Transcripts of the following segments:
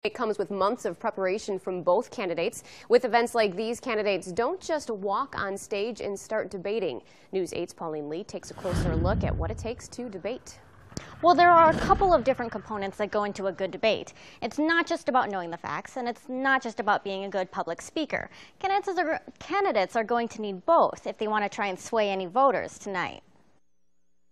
It comes with months of preparation from both candidates. With events like these, candidates don't just walk on stage and start debating. News 8's Pauline Lee takes a closer look at what it takes to debate. Well, there are a couple of different components that go into a good debate. It's not just about knowing the facts, and it's not just about being a good public speaker. Candidates are going to need both if they want to try and sway any voters tonight.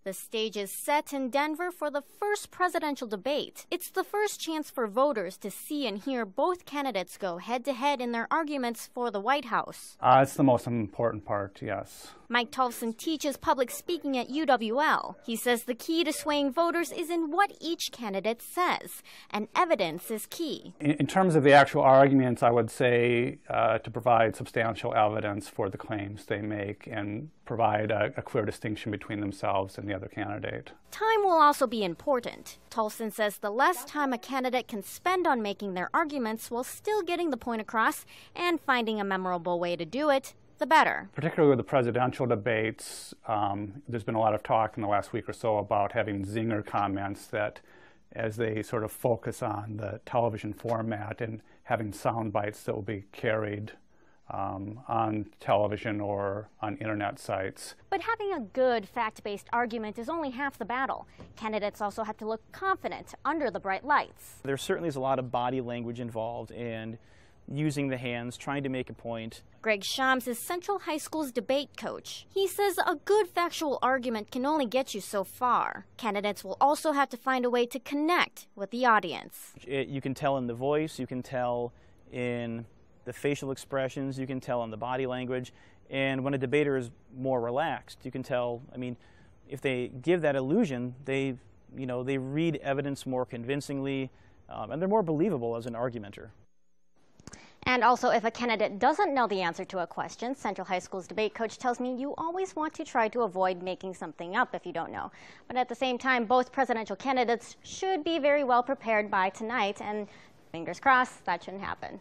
The stage is set in Denver for the first presidential debate. It's the first chance for voters to see and hear both candidates go head-to-head in their arguments for the White House. It's the most important part, yes. Mike Tolfson teaches public speaking at UWL. He says the key to swaying voters is in what each candidate says, and evidence is key. In terms of the actual arguments, I would say to provide substantial evidence for the claims they make and provide a clear distinction between themselves and the other candidate. Time will also be important. Tolfson says the less time a candidate can spend on making their arguments while still getting the point across and finding a memorable way to do it, the better. Particularly with the presidential debates, there's been a lot of talk in the last week or so about having zinger comments that as they sort of focus on the television format and having sound bites that will be carried on television or on internet sites. But having a good fact-based argument is only half the battle. Candidates also have to look confident under the bright lights. There certainly is a lot of body language involved and using the hands, trying to make a point. Greg Shams is Central High School's debate coach. He says a good factual argument can only get you so far. Candidates will also have to find a way to connect with the audience. You can tell in the voice, you can tell in the facial expressions, you can tell in the body language, and when a debater is more relaxed, you can tell, I mean, if they give that illusion, they read evidence more convincingly, and they're more believable as an argumenter. And also, if a candidate doesn't know the answer to a question, Central High School's debate coach tells me you always want to try to avoid making something up if you don't know. But at the same time, both presidential candidates should be very well prepared by tonight, and fingers crossed, that shouldn't happen.